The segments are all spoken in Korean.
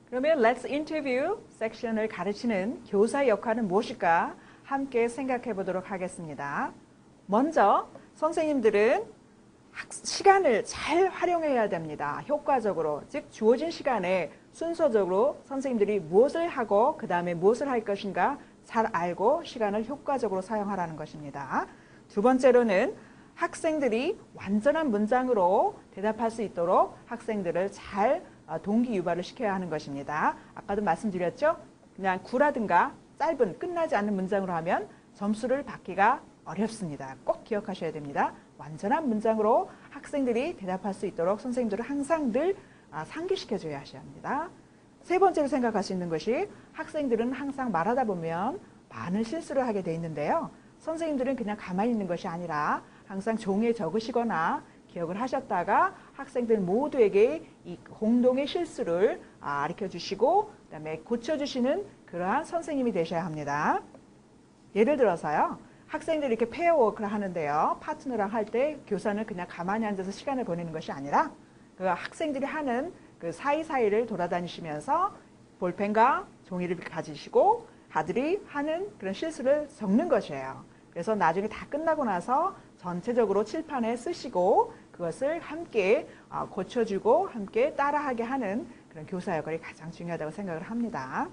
그러면 Let's Interview 섹션을 가르치는 교사의 역할은 무엇일까 함께 생각해 보도록 하겠습니다. 먼저 선생님들은 시간을 잘 활용해야 됩니다. 효과적으로, 즉 주어진 시간에 순서적으로 선생님들이 무엇을 하고 그 다음에 무엇을 할 것인가 잘 알고 시간을 효과적으로 사용하라는 것입니다. 두 번째로는 학생들이 완전한 문장으로 대답할 수 있도록 학생들을 잘 동기 유발을 시켜야 하는 것입니다. 아까도 말씀드렸죠? 그냥 구라든가 짧은 끝나지 않는 문장으로 하면 점수를 받기가 어렵습니다. 꼭 기억하셔야 됩니다. 완전한 문장으로 학생들이 대답할 수 있도록 선생님들은 항상 늘 상기시켜줘야 하셔야 합니다. 세 번째로 생각할 수 있는 것이 학생들은 항상 말하다 보면 많은 실수를 하게 돼 있는데요. 선생님들은 그냥 가만히 있는 것이 아니라 항상 종이에 적으시거나 기억을 하셨다가 학생들 모두에게 이 공동의 실수를 가르쳐 주시고 그다음에 고쳐주시는 그러한 선생님이 되셔야 합니다. 예를 들어서요. 학생들이 이렇게 페어워크를 하는데요. 파트너랑 할 때 교사는 그냥 가만히 앉아서 시간을 보내는 것이 아니라 그 학생들이 하는 그 사이사이를 돌아다니시면서 볼펜과 종이를 가지시고 아들이 하는 그런 실수를 적는 것이에요. 그래서 나중에 다 끝나고 나서 전체적으로 칠판에 쓰시고 그것을 함께 고쳐주고 함께 따라하게 하는 그런 교사 역할이 가장 중요하다고 생각을 합니다.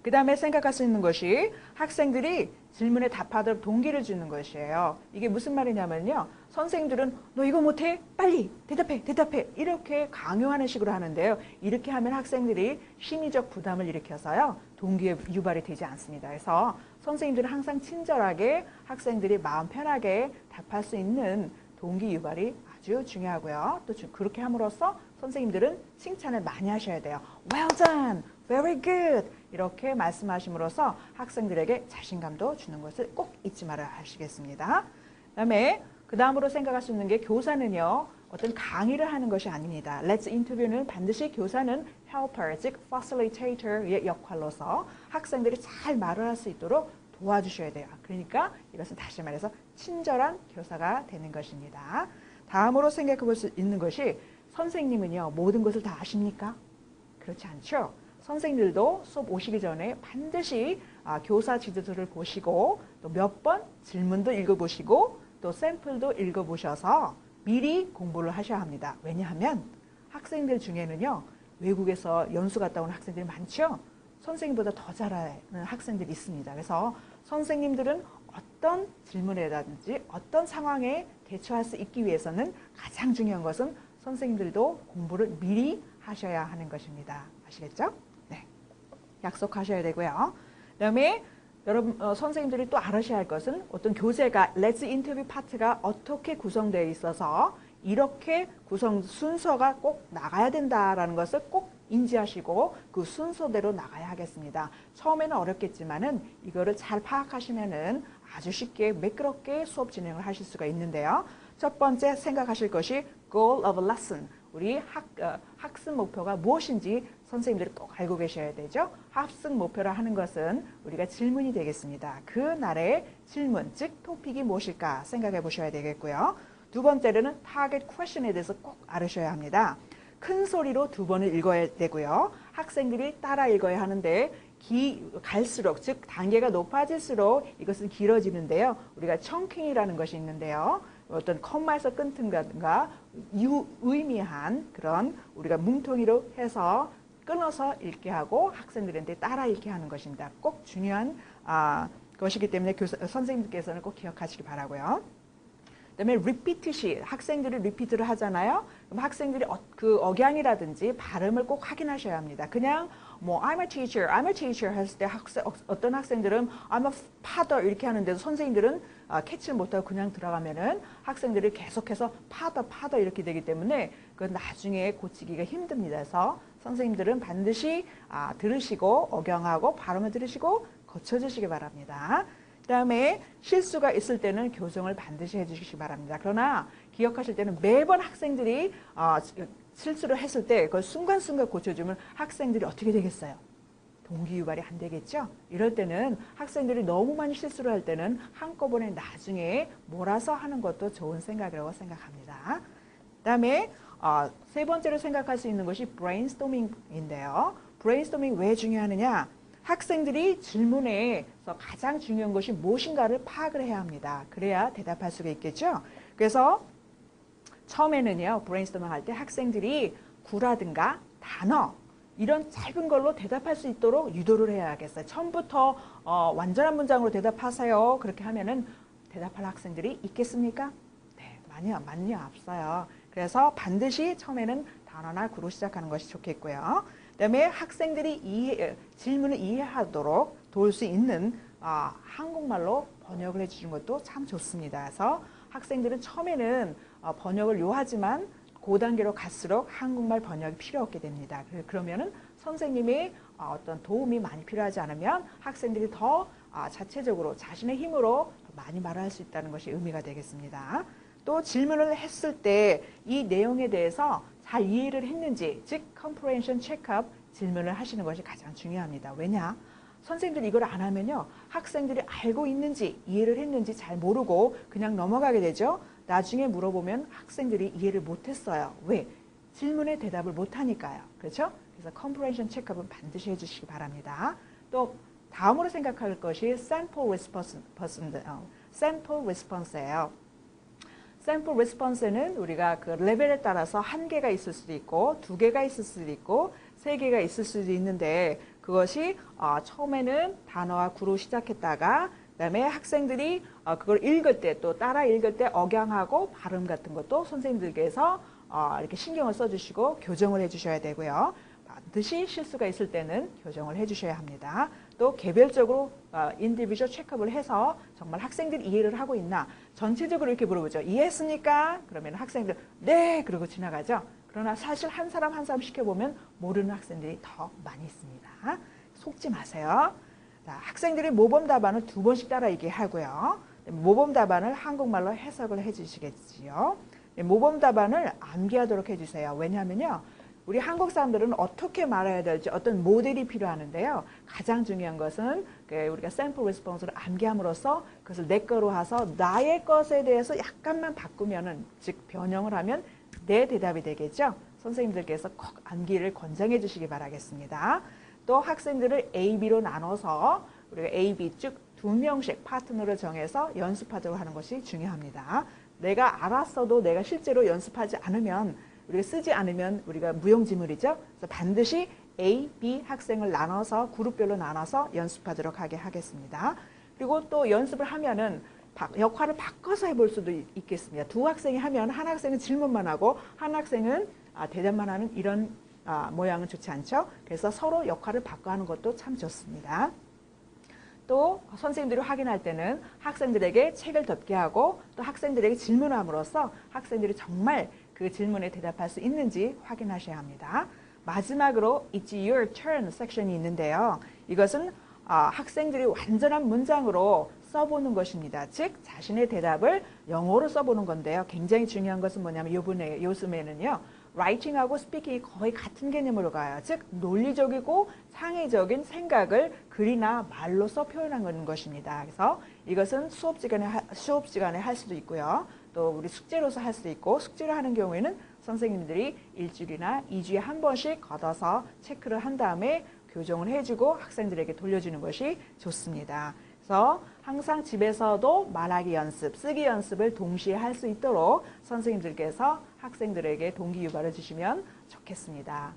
그 다음에 생각할 수 있는 것이 학생들이 질문에 답하도록 동기를 주는 것이에요. 이게 무슨 말이냐면요. 선생님들은 너 이거 못해? 빨리 대답해 이렇게 강요하는 식으로 하는데요. 이렇게 하면 학생들이 심리적 부담을 일으켜서요. 동기의 유발이 되지 않습니다. 그래서 선생님들은 항상 친절하게 학생들이 마음 편하게 답할 수 있는 동기 유발이 아주 중요하고요. 또 그렇게 함으로써 선생님들은 칭찬을 많이 하셔야 돼요. Well done, very good 이렇게 말씀하심으로써 학생들에게 자신감도 주는 것을 꼭 잊지 말아야 하시겠습니다. 그 다음으로 생각할 수 있는 게 교사는요. 어떤 강의를 하는 것이 아닙니다. Let's Interview는 반드시 교사는 helper, 즉 facilitator의 역할로서 학생들이 잘 말을 할 수 있도록 도와주셔야 돼요. 그러니까 이것은 다시 말해서 친절한 교사가 되는 것입니다. 다음으로 생각해 볼 수 있는 것이 선생님은요. 모든 것을 다 아십니까? 그렇지 않죠? 선생님들도 수업 오시기 전에 반드시 교사 지도서를 보시고 또 몇 번 질문도 읽어보시고 또 샘플도 읽어보셔서 미리 공부를 하셔야 합니다. 왜냐하면 학생들 중에는요. 외국에서 연수 갔다 온 학생들이 많죠? 선생님보다 더 잘하는 학생들이 있습니다. 그래서 선생님들은 어떤 질문에라든지 어떤 상황에 대처할 수 있기 위해서는 가장 중요한 것은 선생님들도 공부를 미리 하셔야 하는 것입니다. 아시겠죠? 네, 약속하셔야 되고요. 그다음에 여러분 선생님들이 또 알으셔야 할 것은 어떤 교재가 Let's Interview 파트가 어떻게 구성되어 있어서 이렇게 구성 순서가 꼭 나가야 된다라는 것을 꼭 인지하시고 그 순서대로 나가야 하겠습니다. 처음에는 어렵겠지만은 이거를 잘 파악하시면은 아주 쉽게 매끄럽게 수업 진행을 하실 수가 있는데요. 첫 번째 생각하실 것이 goal of lesson. 우리 학습 목표가 무엇인지 선생님들이 꼭 알고 계셔야 되죠. 학습 목표라 하는 것은 우리가 질문이 되겠습니다. 그 날의 질문, 즉 토픽이 무엇일까 생각해 보셔야 되겠고요. 두 번째로는 타겟 퀘션에 대해서 꼭 알으셔야 합니다. 큰 소리로 2번을 읽어야 되고요. 학생들이 따라 읽어야 하는데 갈수록 즉 단계가 높아질수록 이것은 길어지는데요. 우리가 청킹이라는 것이 있는데요. 어떤 컴마에서 끊든가 유의미한 그런 우리가 뭉텅이로 해서 끊어서 읽게 하고 학생들한테 따라 읽게 하는 것입니다. 꼭 중요한 것이기 때문에 선생님께서는 꼭 기억하시기 바라고요. 그다음에 repeat시 학생들이 리피트를 하잖아요. 그럼 학생들이 그 억양이라든지 발음을 꼭 확인하셔야 합니다. 그냥 뭐 I'm a teacher 했을 때 어떤 학생들은 I'm a father 이렇게 하는데도 선생님들은 캐치를 못하고 그냥 들어가면은 학생들이 계속해서 father 이렇게 되기 때문에 그건 나중에 고치기가 힘듭니다. 그래서 선생님들은 반드시 들으시고 억양하고 발음을 들으시고 고쳐주시기 바랍니다. 그 다음에 실수가 있을 때는 교정을 반드시 해주시기 바랍니다. 그러나 기억하실 때는 매번 학생들이 실수를 했을 때 그걸 순간순간 고쳐주면 학생들이 어떻게 되겠어요? 동기 유발이 안 되겠죠? 이럴 때는 학생들이 너무 많이 실수를 할 때는 한꺼번에 나중에 몰아서 하는 것도 좋은 생각이라고 생각합니다. 그다음에 세 번째로 생각할 수 있는 것이 브레인스토밍인데요. 브레인스토밍 왜 중요하느냐? 학생들이 질문에서 가장 중요한 것이 무엇인가를 파악을 해야 합니다. 그래야 대답할 수가 있겠죠? 그래서 처음에는요, 브레인스토밍 할 때 학생들이 구라든가 단어 이런 짧은 걸로 대답할 수 있도록 유도를 해야겠어요. 처음부터 완전한 문장으로 대답하세요. 그렇게 하면은 대답할 학생들이 있겠습니까? 네, 많이 없어요. 그래서 반드시 처음에는 단어나 구로 시작하는 것이 좋겠고요. 그다음에 학생들이 질문을 이해하도록 도울 수 있는 한국말로 번역을 해주는 것도 참 좋습니다. 그래서 학생들은 처음에는 번역을 요하지만 그 단계로 갈수록 한국말 번역이 필요 없게 됩니다. 그러면은 선생님의 어떤 도움이 많이 필요하지 않으면 학생들이 더 자체적으로 자신의 힘으로 많이 말할 수 있다는 것이 의미가 되겠습니다. 또 질문을 했을 때 이 내용에 대해서 잘 이해를 했는지, 즉 comprehension check-up 질문을 하시는 것이 가장 중요합니다. 왜냐? 선생님들이 이걸 안 하면요, 학생들이 알고 있는지 이해를 했는지 잘 모르고 그냥 넘어가게 되죠. 나중에 물어보면 학생들이 이해를 못했어요. 왜? 질문에 대답을 못하니까요. 그렇죠? 그래서 comprehension check-up은 반드시 해주시기 바랍니다. 또 다음으로 생각할 것이 sample response예요. sample response는 우리가 그 레벨에 따라서 한 개가 있을 수도 있고, 두 개가 있을 수도 있고, 세 개가 있을 수도 있는데 그것이 처음에는 단어와 구로 시작했다가 그다음에 학생들이 그걸 읽을 때 또 따라 읽을 때 억양하고 발음 같은 것도 선생님들께서 이렇게 신경을 써주시고 교정을 해주셔야 되고요. 반드시 실수가 있을 때는 교정을 해주셔야 합니다. 또 개별적으로 인디비주얼 체크업을 해서 정말 학생들이 이해를 하고 있나 전체적으로 이렇게 물어보죠. 이해했습니까? 그러면 학생들 네 그러고 지나가죠. 그러나 사실 한 사람 한 사람 시켜보면 모르는 학생들이 더 많이 있습니다. 속지 마세요. 자, 학생들이 모범 답안을 2번씩 따라 얘기하고요. 모범 답안을 한국말로 해석을 해주시겠지요. 모범 답안을 암기하도록 해주세요. 왜냐하면요, 우리 한국 사람들은 어떻게 말해야 될지 어떤 모델이 필요하는데요. 가장 중요한 것은 우리가 샘플 레스폰스를 암기함으로써 그것을 내 거로 해서 나의 것에 대해서 약간만 바꾸면은, 즉 변형을 하면 내 대답이 되겠죠. 선생님들께서 꼭 암기를 권장해 주시기 바라겠습니다. 또 학생들을 A, B로 나눠서 우리가 A, B 즉 2명씩 파트너를 정해서 연습하도록 하는 것이 중요합니다. 내가 알았어도 내가 실제로 연습하지 않으면, 우리가 쓰지 않으면 우리가 무용지물이죠. 그래서 반드시 A, B 학생을 나눠서 그룹별로 나눠서 연습하도록 하게 하겠습니다. 그리고 또 연습을 하면은 역할을 바꿔서 해볼 수도 있겠습니다. 두 학생이 하면 한 학생은 질문만 하고 한 학생은 대답만 하는 이런 모양은 좋지 않죠. 그래서 서로 역할을 바꿔하는 것도 참 좋습니다. 또 선생님들이 확인할 때는 학생들에게 책을 덮게 하고 또 학생들에게 질문함으로써 학생들이 정말 그 질문에 대답할 수 있는지 확인하셔야 합니다. 마지막으로 It's your turn 섹션이 있는데요. 이것은 학생들이 완전한 문장으로 써보는 것입니다. 즉 자신의 대답을 영어로 써보는 건데요. 굉장히 중요한 것은 뭐냐면 요즘에는요, 라이팅하고 스피킹이 거의 같은 개념으로 가요. 즉 논리적이고 창의적인 생각을 글이나 말로써 표현하는 것입니다. 그래서 이것은 수업 시간에 할 수도 있고요. 또 우리 숙제로서 할 수도 있고, 숙제를 하는 경우에는 선생님들이 일주일이나 2주에 한 번씩 걷어서 체크를 한 다음에 교정을 해주고 학생들에게 돌려주는 것이 좋습니다. 그래서 항상 집에서도 말하기 연습, 쓰기 연습을 동시에 할 수 있도록 선생님들께서 학생들에게 동기 유발을 주시면 좋겠습니다.